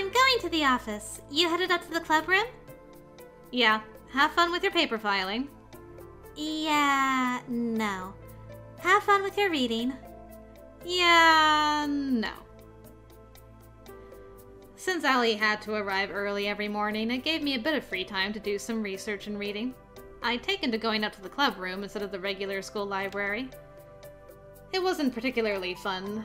I'm going to the office. You headed up to the club room? Yeah, have fun with your paper filing. Yeah, no. Have fun with your reading. Yeah, no. Since Allie had to arrive early every morning, it gave me a bit of free time to do some research and reading. I'd taken to going up to the club room instead of the regular school library. It wasn't particularly fun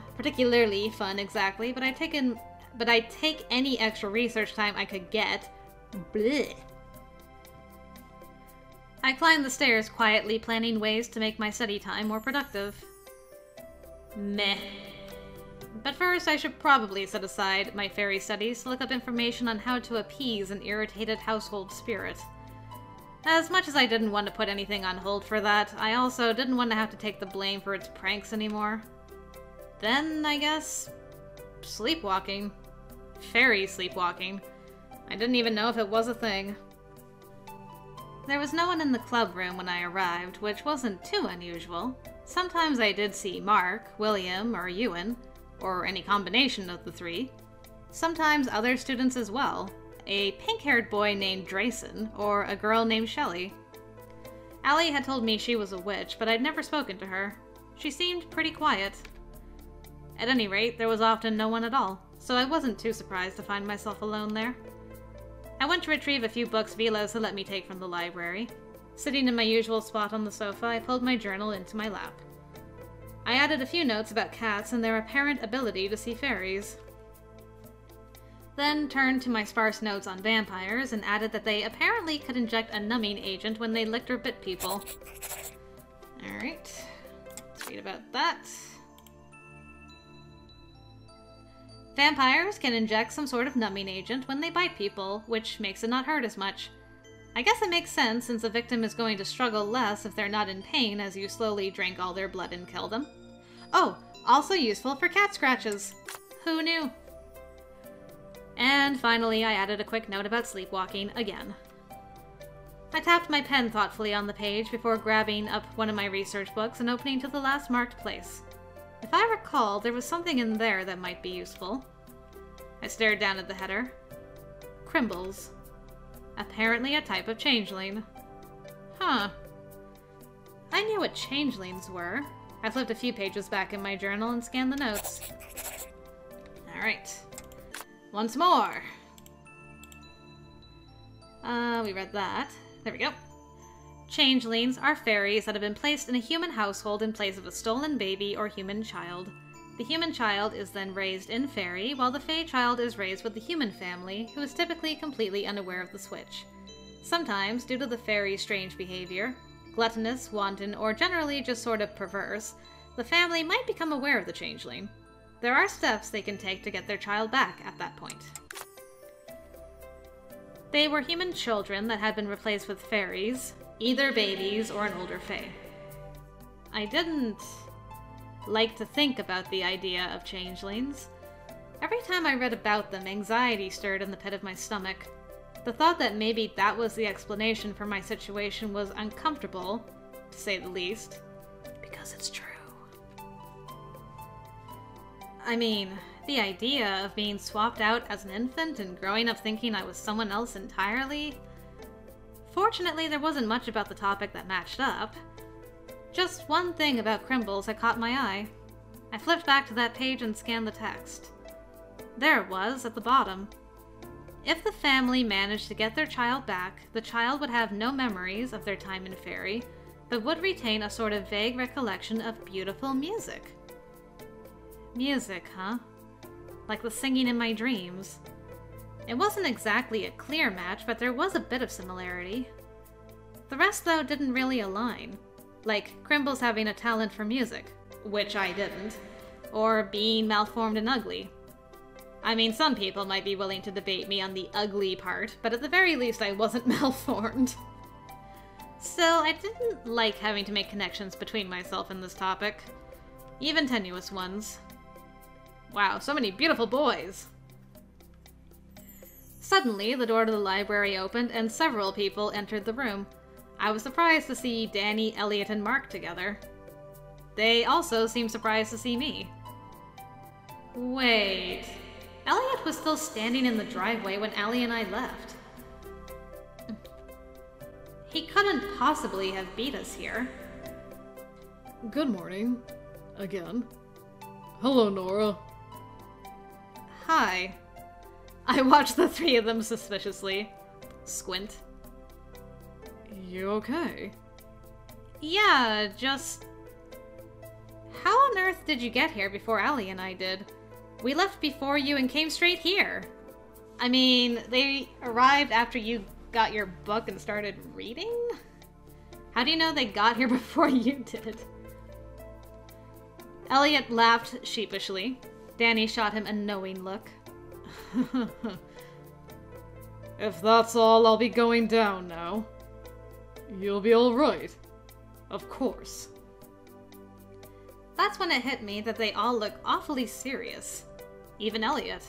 exactly, but I'd take any extra research time I could get. Blech. I climbed the stairs quietly, planning ways to make my study time more productive. Meh. But first, I should probably set aside my fairy studies to look up information on how to appease an irritated household spirit. As much as I didn't want to put anything on hold for that, I also didn't want to have to take the blame for its pranks anymore. Then, I guess, sleepwalking. Fairy sleepwalking. I didn't even know if it was a thing. There was no one in the club room when I arrived, which wasn't too unusual. Sometimes I did see Mark, William, or Ewan, or any combination of the three. Sometimes other students as well. A pink-haired boy named Drayson, or a girl named Shelley. Allie had told me she was a witch, but I'd never spoken to her. She seemed pretty quiet. At any rate, there was often no one at all, so I wasn't too surprised to find myself alone there. I went to retrieve a few books Velos had let me take from the library. Sitting in my usual spot on the sofa, I pulled my journal into my lap. I added a few notes about cats and their apparent ability to see fairies. Then turned to my sparse notes on vampires and added that they apparently could inject a numbing agent when they licked or bit people. Alright, let's read about that. Vampires can inject some sort of numbing agent when they bite people, which makes it not hurt as much. I guess it makes sense since the victim is going to struggle less if they're not in pain as you slowly drink all their blood and kill them. Oh, also useful for cat scratches. Who knew? And finally, I added a quick note about sleepwalking again. I tapped my pen thoughtfully on the page before grabbing up one of my research books and opening to the last marked place. If I recall, there was something in there that might be useful. I stared down at the header. Crimbles. Apparently a type of changeling. Huh. I knew what changelings were. I flipped a few pages back in my journal and scanned the notes. Alright. Once more. We read that. There we go. Changelings are fairies that have been placed in a human household in place of a stolen baby or human child. The human child is then raised in fairy, while the fae child is raised with the human family, who is typically completely unaware of the switch. Sometimes, due to the fairy's strange behavior, gluttonous, wanton, or generally just sort of perverse, the family might become aware of the changeling. There are steps they can take to get their child back at that point. They were human children that had been replaced with fairies, either babies or an older fae. I didn't like to think about the idea of changelings. Every time I read about them, anxiety stirred in the pit of my stomach. The thought that maybe that was the explanation for my situation was uncomfortable, to say the least, because it's true. I mean, the idea of being swapped out as an infant and growing up thinking I was someone else entirely. Fortunately, there wasn't much about the topic that matched up. Just one thing about Crimbles had caught my eye. I flipped back to that page and scanned the text. There it was, at the bottom. If the family managed to get their child back, the child would have no memories of their time in fairy, but would retain a sort of vague recollection of beautiful music. Music, huh? Like the singing in my dreams. It wasn't exactly a clear match, but there was a bit of similarity. The rest, though, didn't really align. Like Crimbles having a talent for music, which I didn't, or being malformed and ugly. I mean, some people might be willing to debate me on the ugly part, but at the very least I wasn't malformed. Still, I didn't like having to make connections between myself and this topic. Even tenuous ones. Wow, so many beautiful boys! Suddenly, the door to the library opened and several people entered the room. I was surprised to see Danny, Elliot, and Mark together. They also seemed surprised to see me. Wait, Elliot was still standing in the driveway when Allie and I left. He couldn't possibly have beat us here. Good morning. Again. Hello, Nora. Hi. I watched the three of them suspiciously. Squint. You okay? Yeah, just... How on earth did you get here before Allie and I did? We left before you and came straight here. I mean, they arrived after you got your book and started reading? How do you know they got here before you did? Elliot laughed sheepishly. Danny shot him a knowing look. If that's all, I'll be going down now. You'll be alright. Of course. That's when it hit me that they all look awfully serious. Even Elliot.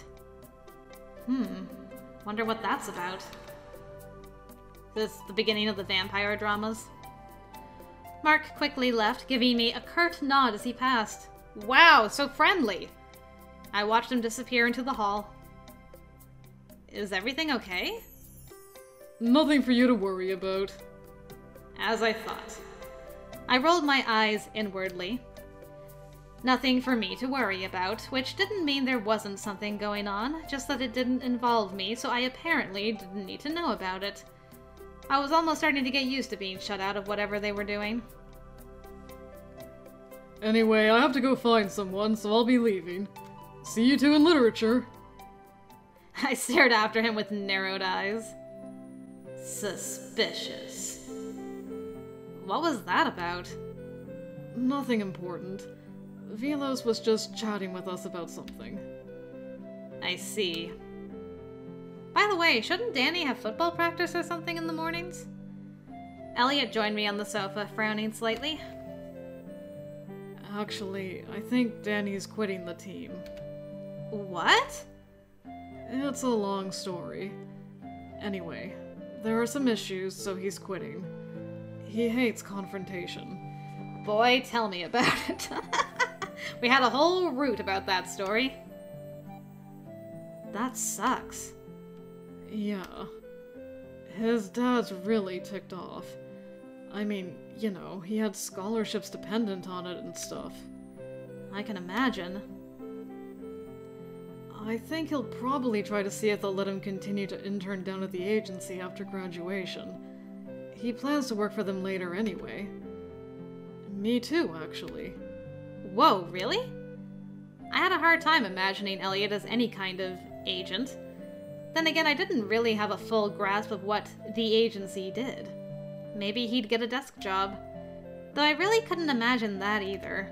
Wonder what that's about. This the beginning of the vampire dramas? Mark quickly left, giving me a curt nod as he passed. Wow, so friendly! I watched him disappear into the hall. Is everything okay? Nothing for you to worry about. As I thought. I rolled my eyes inwardly. Nothing for me to worry about, which didn't mean there wasn't something going on, just that it didn't involve me, so I apparently didn't need to know about it. I was almost starting to get used to being shut out of whatever they were doing. Anyway, I have to go find someone, so I'll be leaving. See you two in literature. I stared after him with narrowed eyes. Suspicious. What was that about? Nothing important. Velos was just chatting with us about something. I see. By the way, shouldn't Danny have football practice or something in the mornings? Elliot joined me on the sofa, frowning slightly. Actually, I think Danny's quitting the team. What? It's a long story. Anyway, there are some issues, so he's quitting. He hates confrontation. Boy, tell me about it. We had a whole root about that story. That sucks. Yeah. His dad's really ticked off. I mean, you know, he had scholarships dependent on it and stuff. I can imagine. I think he'll probably try to see if they'll let him continue to intern down at the agency after graduation. He plans to work for them later anyway. Me too, actually. Whoa, really? I had a hard time imagining Elliot as any kind of agent. Then again, I didn't really have a full grasp of what the agency did. Maybe he'd get a desk job. Though I really couldn't imagine that either.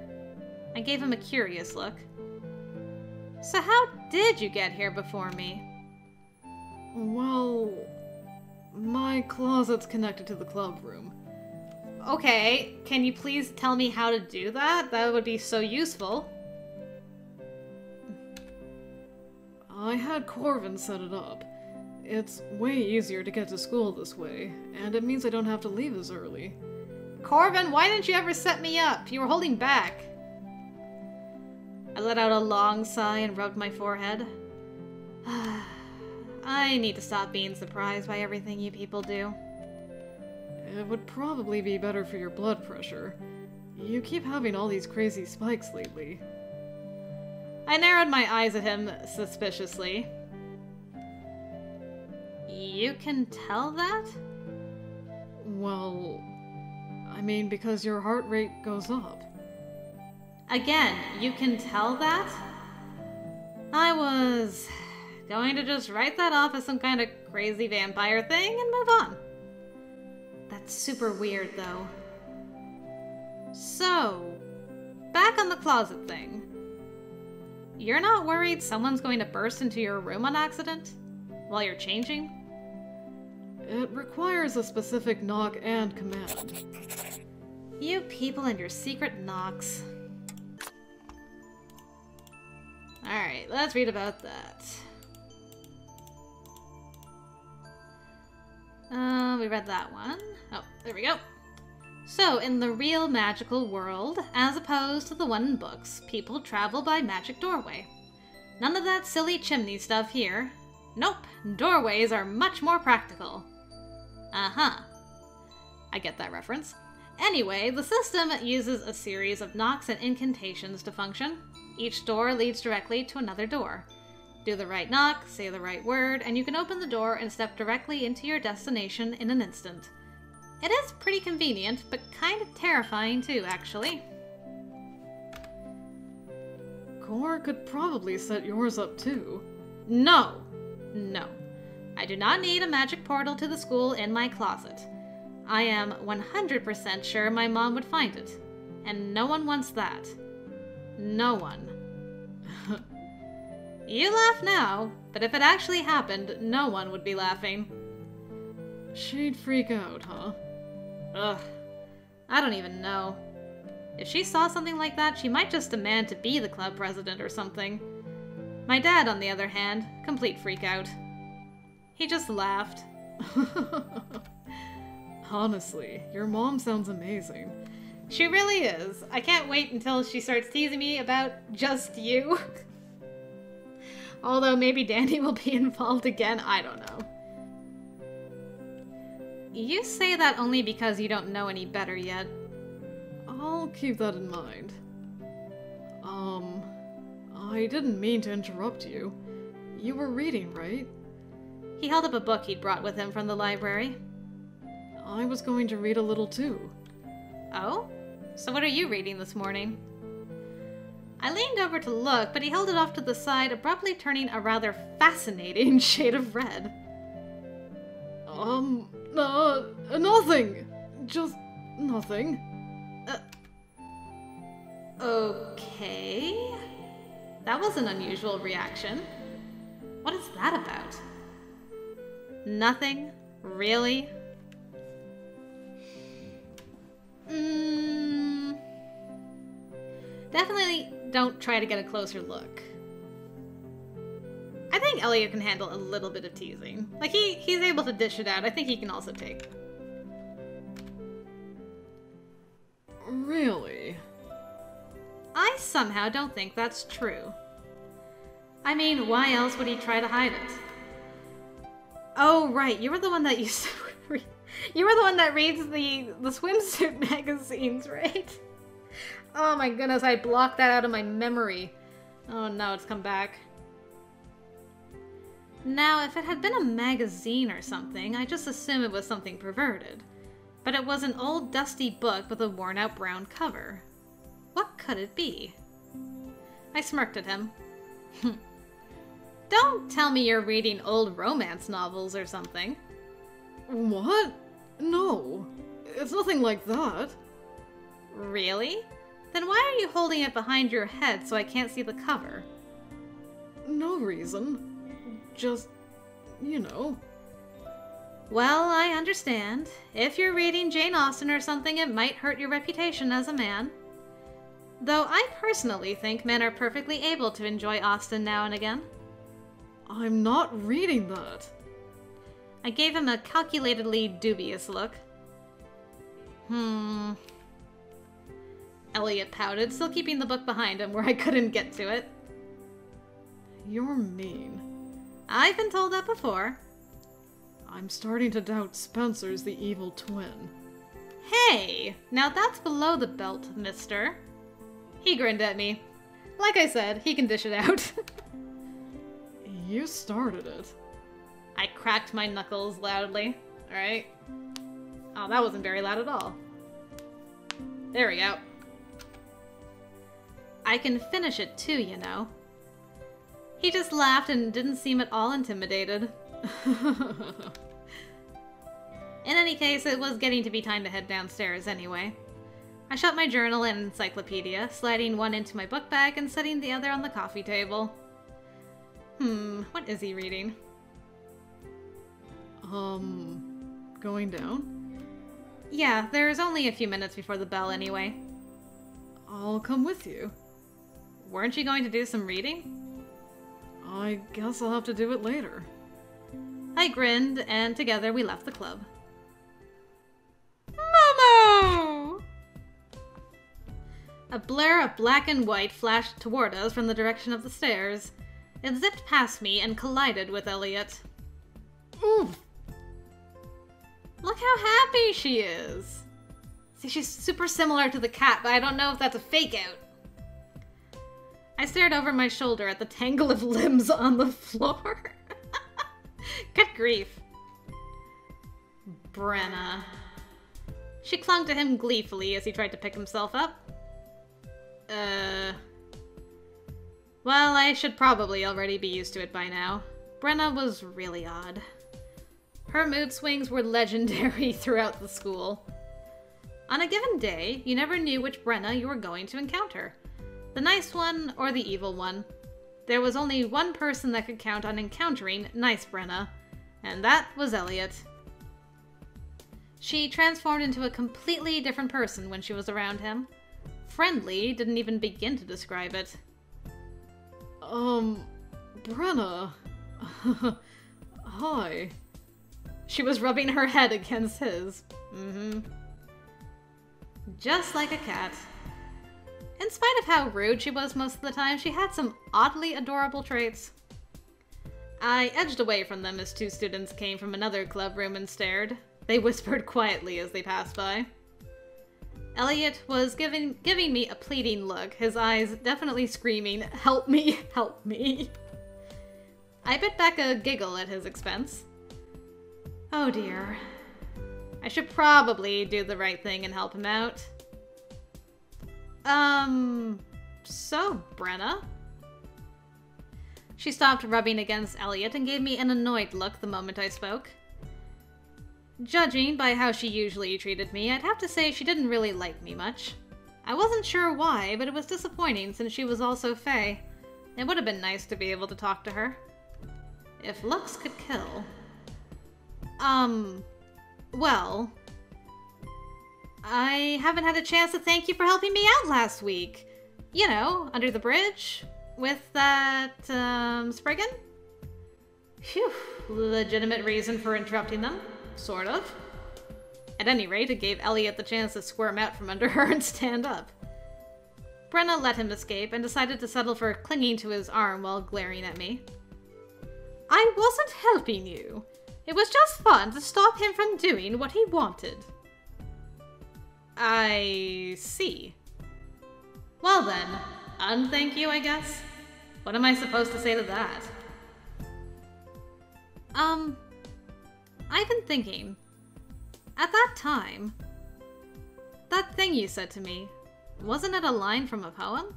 I gave him a curious look. So how did you get here before me? Well, my closet's connected to the club room. Okay, can you please tell me how to do that? That would be so useful. I had Corvin set it up. It's way easier to get to school this way, and it means I don't have to leave as early. Corvin, why didn't you ever set me up? You were holding back. I let out a long sigh and rubbed my forehead. I need to stop being surprised by everything you people do. It would probably be better for your blood pressure. You keep having all these crazy spikes lately. I narrowed my eyes at him suspiciously. You can tell that? Well, I mean, because your heart rate goes up. Again, you can tell that? I was going to just write that off as some kind of crazy vampire thing and move on. That's super weird, though. So, back on the closet thing. You're not worried someone's going to burst into your room on accident? While you're changing? It requires a specific knock and command. You people and your secret knocks. Alright, let's read about that. We read that one. Oh, there we go. So, in the real magical world, as opposed to the one in books, people travel by magic doorway. None of that silly chimney stuff here. Nope, doorways are much more practical. Uh-huh. I get that reference. Anyway, the system uses a series of knocks and incantations to function. Each door leads directly to another door. Do the right knock, say the right word, and you can open the door and step directly into your destination in an instant. It is pretty convenient, but kind of terrifying too, actually. Cor could probably set yours up too. No. No. I do not need a magic portal to the school in my closet. I am 100% sure my mom would find it. And no one wants that. No one. You laugh now, but if it actually happened, no one would be laughing. She'd freak out, huh? Ugh. I don't even know. If she saw something like that, she might just demand to be the club president or something. My dad, on the other hand, complete freak out. He just laughed. Honestly, your mom sounds amazing. She really is. I can't wait until she starts teasing me about just you. Although maybe Danny will be involved again, I don't know. You say that only because you don't know any better yet. I'll keep that in mind. I didn't mean to interrupt you. You were reading, right? He held up a book he'd brought with him from the library. I was going to read a little too. Oh? So what are you reading this morning? I leaned over to look, but he held it off to the side, abruptly turning a rather fascinating shade of red. Nothing! Just nothing. Okay. That was an unusual reaction. What is that about? Nothing? Really? Definitely don't try to get a closer look. I think Elliot can handle a little bit of teasing. Like, he's able to dish it out. I think he can also take. Really? I somehow don't think that's true. I mean, why else would he try to hide it? Oh, right, you were the one that used to you were the one that reads the swimsuit magazines, right? Oh my goodness, I blocked that out of my memory. Oh no, it's come back. Now, if it had been a magazine or something, I just assume it was something perverted. But it was an old dusty book with a worn-out brown cover. What could it be? I smirked at him. Don't tell me you're reading old romance novels or something. What? No. It's nothing like that. Really? Then why are you holding it behind your head so I can't see the cover? No reason. Just, you know. Well, I understand. If you're reading Jane Austen or something, it might hurt your reputation as a man. Though I personally think men are perfectly able to enjoy Austen now and again. I'm not reading that. I gave him a calculatedly dubious look. Elliot pouted, still keeping the book behind him where I couldn't get to it. You're mean. I've been told that before. I'm starting to doubt Spencer's the evil twin. Hey! Now that's below the belt, mister. He grinned at me. Like I said, he can dish it out. You started it. I cracked my knuckles loudly. Alright. Oh, that wasn't very loud at all. There we go. I can finish it too, you know. He just laughed and didn't seem at all intimidated. In any case, it was getting to be time to head downstairs anyway. I shut my journal and encyclopedia, sliding one into my book bag and setting the other on the coffee table. What is he reading? Going down? Yeah, there's only a few minutes before the bell anyway. I'll come with you. Weren't you going to do some reading? I guess I'll have to do it later. I grinned, and together we left the club. Momo! A blur of black and white flashed toward us from the direction of the stairs. It zipped past me and collided with Elliot. Oof! Look how happy she is! See, she's super similar to the cat, but I don't know if that's a fake out. I stared over my shoulder at the tangle of limbs on the floor. Good grief. Brenna. She clung to him gleefully as he tried to pick himself up. Well, I should probably already be used to it by now. Brenna was really odd. Her mood swings were legendary throughout the school. On a given day, you never knew which Brenna you were going to encounter. The nice one or the evil one. There was only one person that could count on encountering nice Brenna, and that was Elliot. She transformed into a completely different person when she was around him. Friendly didn't even begin to describe it. Brenna. Hi. She was rubbing her head against his. Just like a cat. In spite of how rude she was most of the time, she had some oddly adorable traits. I edged away from them as two students came from another club room and stared. They whispered quietly as they passed by. Elliot was giving me a pleading look, his eyes definitely screaming, "Help me, help me." I bit back a giggle at his expense. Oh dear. I should probably do the right thing and help him out. So, Brenna? She stopped rubbing against Elliot and gave me an annoyed look the moment I spoke. Judging by how she usually treated me, I'd have to say she didn't really like me much. I wasn't sure why, but it was disappointing since she was also Fae. It would have been nice to be able to talk to her. If looks could kill. Well, I haven't had a chance to thank you for helping me out last week. You know, under the bridge, with that, Spriggan? Phew, legitimate reason for interrupting them, sort of. At any rate, it gave Elliot the chance to squirm out from under her and stand up. Brenna let him escape and decided to settle for clinging to his arm while glaring at me. I wasn't helping you. It was just fun to stop him from doing what he wanted. I see. Well then, unthank you, I guess? What am I supposed to say to that? I've been thinking. At that time, that thing you said to me, wasn't it a line from a poem?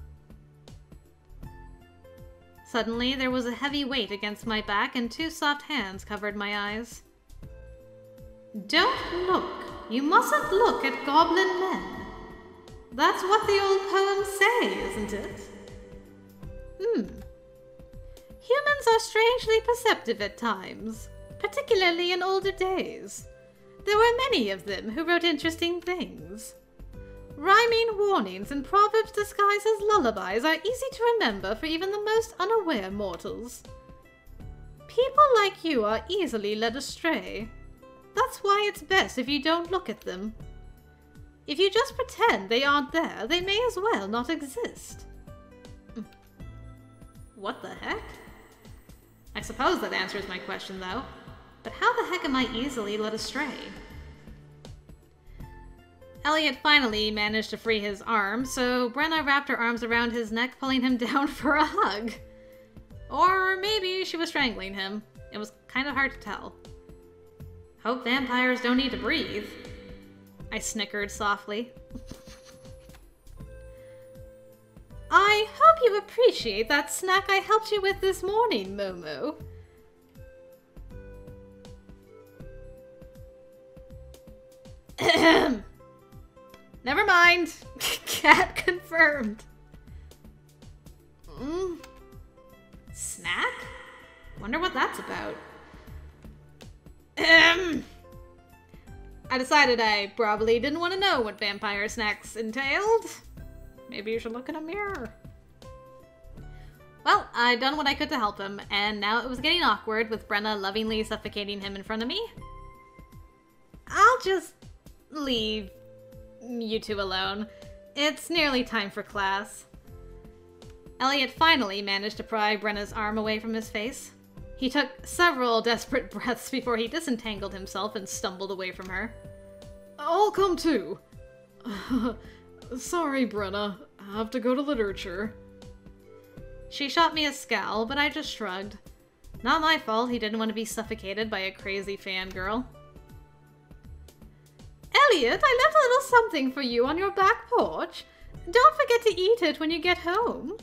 Suddenly, there was a heavy weight against my back and two soft hands covered my eyes. Don't look. You mustn't look at goblin men. That's what the old poems say, isn't it? Humans are strangely perceptive at times, particularly in older days. There were many of them who wrote interesting things. Rhyming warnings and proverbs disguised as lullabies are easy to remember for even the most unaware mortals. People like you are easily led astray. That's why it's best if you don't look at them. If you just pretend they aren't there, they may as well not exist. What the heck? I suppose that answers my question, though. But how the heck am I easily led astray? Elliot finally managed to free his arm, so Brenna wrapped her arms around his neck, pulling him down for a hug. Or maybe she was strangling him. It was kind of hard to tell. Hope vampires don't need to breathe. I snickered softly. I hope you appreciate that snack I helped you with this morning, Momo. Never mind. Cat confirmed. Snack? Wonder what that's about. I decided I probably didn't want to know what vampire snacks entailed. Maybe you should look in a mirror. Well, I'd done what I could to help him, and now it was getting awkward with Brenna lovingly suffocating him in front of me. I'll just leave you two alone. It's nearly time for class. Elliot finally managed to pry Brenna's arm away from his face. He took several desperate breaths before he disentangled himself and stumbled away from her. I'll come too. Sorry, Brenna. I have to go to literature. She shot me a scowl, but I just shrugged. Not my fault he didn't want to be suffocated by a crazy fangirl. Elliot, I left a little something for you on your back porch. Don't forget to eat it when you get home.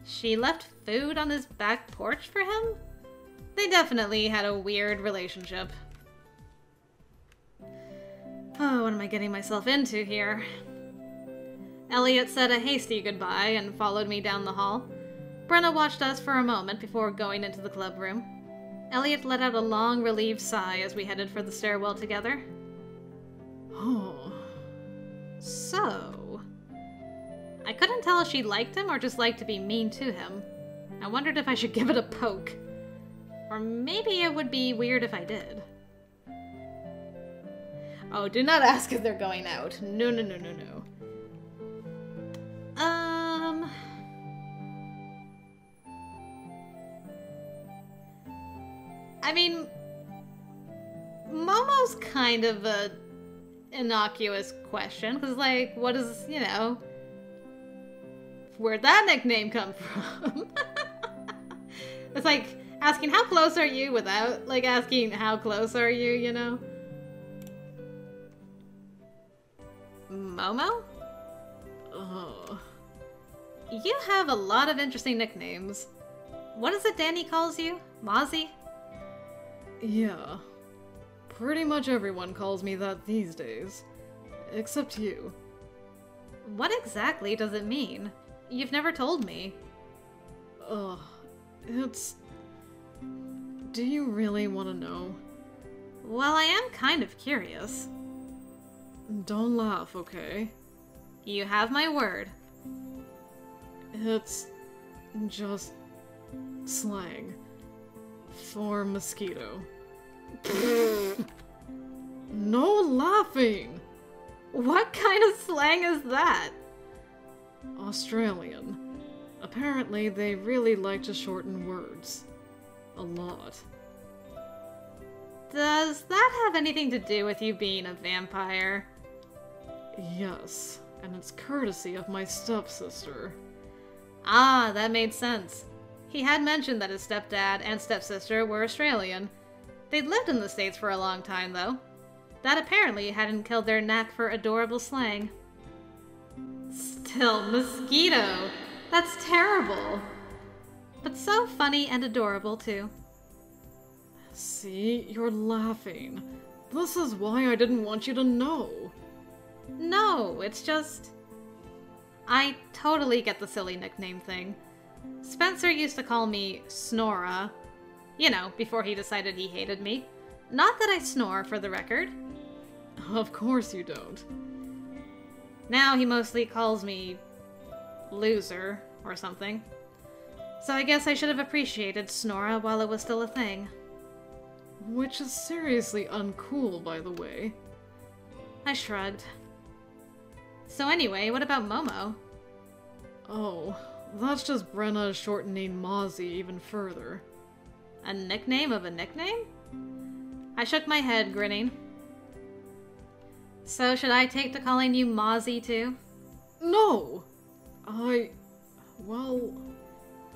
She left food on his back porch for him? They definitely had a weird relationship. Oh, what am I getting myself into here? Elliot said a hasty goodbye and followed me down the hall. Brenna watched us for a moment before going into the club room. Elliot let out a long, relieved sigh as we headed for the stairwell together. Oh. So... I couldn't tell if she liked him or just liked to be mean to him. I wondered if I should give it a poke. Or maybe it would be weird if I did. Oh, do not ask if they're going out. No, no, no, no, no. I mean, Momo's kind of a innocuous question, because, like, what is, you know, where'd that nickname come from? It's like asking how close are you without, like, asking how close are you, you know? Momo? Oh. You have a lot of interesting nicknames. What is it Danny calls you? Mozzie? Yeah. Pretty much everyone calls me that these days. Except you. What exactly does it mean? You've never told me. It's... Do you really want to know? Well, I am kind of curious. Don't laugh, okay? You have my word. It's... just... slang. For mosquito. No laughing! What kind of slang is that? Australian. Apparently, they really like to shorten words. A lot. Does that have anything to do with you being a vampire? Yes, and it's courtesy of my stepsister. Ah, that made sense. He had mentioned that his stepdad and stepsister were Australian. They'd lived in the States for a long time, though. That apparently hadn't killed their knack for adorable slang. Still, mosquito! That's terrible! But so funny and adorable, too. See? You're laughing. This is why I didn't want you to know. No, it's just... I totally get the silly nickname thing. Spencer used to call me Snora. You know, before he decided he hated me. Not that I snore, for the record. Of course you don't. Now he mostly calls me... loser, or something. So I guess I should have appreciated Snora while it was still a thing. Which is seriously uncool, by the way. I shrugged. So anyway, what about Momo? Oh, that's just Brenna shortening Mozzie even further. A nickname of a nickname? I shook my head, grinning. So should I take to calling you Mozzie too? No! Well...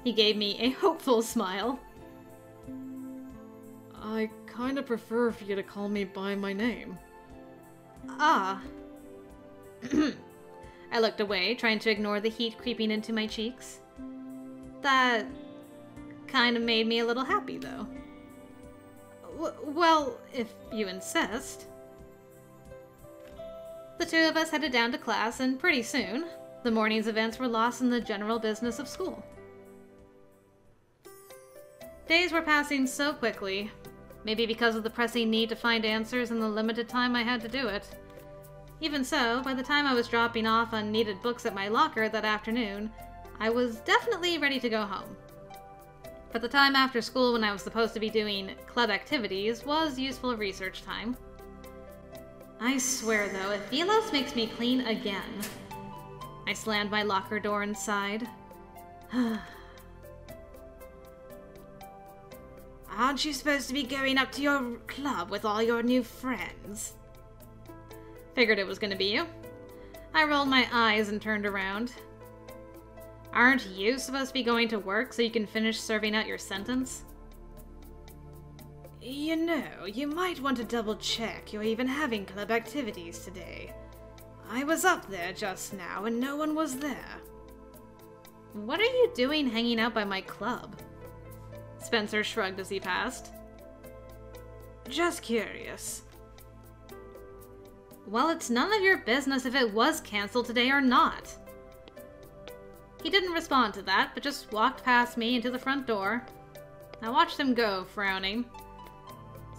He gave me a hopeful smile. I kinda prefer for you to call me by my name. Ah. I looked away, trying to ignore the heat creeping into my cheeks. That kind of made me a little happy, though. Well, if you insist. The two of us headed down to class, and pretty soon, the morning's events were lost in the general business of school. Days were passing so quickly, maybe because of the pressing need to find answers in the limited time I had to do it. Even so, by the time I was dropping off unneeded books at my locker that afternoon, I was definitely ready to go home. But the time after school when I was supposed to be doing club activities was useful research time. I swear though, if Velos makes me clean again, I slammed my locker door and sighed. Aren't you supposed to be going up to your club with all your new friends? Figured it was gonna be you. I rolled my eyes and turned around. Aren't you supposed to be going to work so you can finish serving out your sentence? You know, you might want to double check you're even having club activities today. I was up there just now and no one was there. What are you doing hanging out by my club? Spencer shrugged as he passed. Just curious. Well, it's none of your business if it was canceled today or not. He didn't respond to that, but just walked past me into the front door. I watched him go, frowning.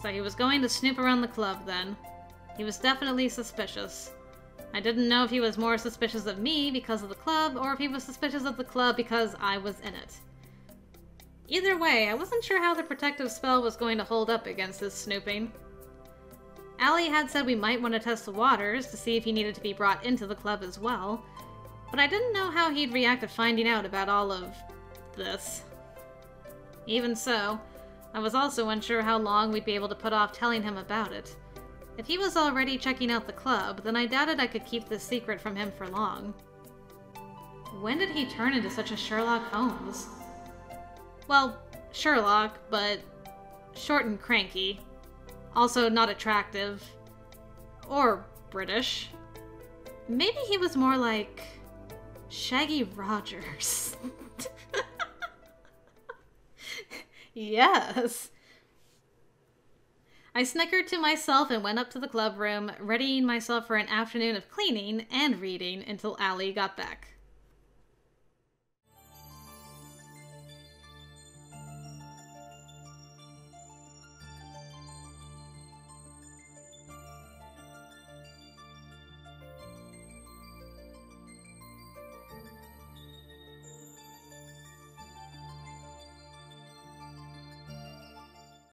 So he was going to snoop around the club then. He was definitely suspicious. I didn't know if he was more suspicious of me because of the club, or if he was suspicious of the club because I was in it. Either way, I wasn't sure how the protective spell was going to hold up against this snooping. Allie had said we might want to test the waters to see if he needed to be brought into the club as well, but I didn't know how he'd react to finding out about all of this. Even so, I was also unsure how long we'd be able to put off telling him about it. If he was already checking out the club, then I doubted I could keep this secret from him for long. When did he turn into such a Sherlock Holmes? Well, Sherlock, but short and cranky. Also not attractive. Or British. Maybe he was more like Shaggy Rogers. Yes. I snickered to myself and went up to the club room, readying myself for an afternoon of cleaning and reading until Allie got back.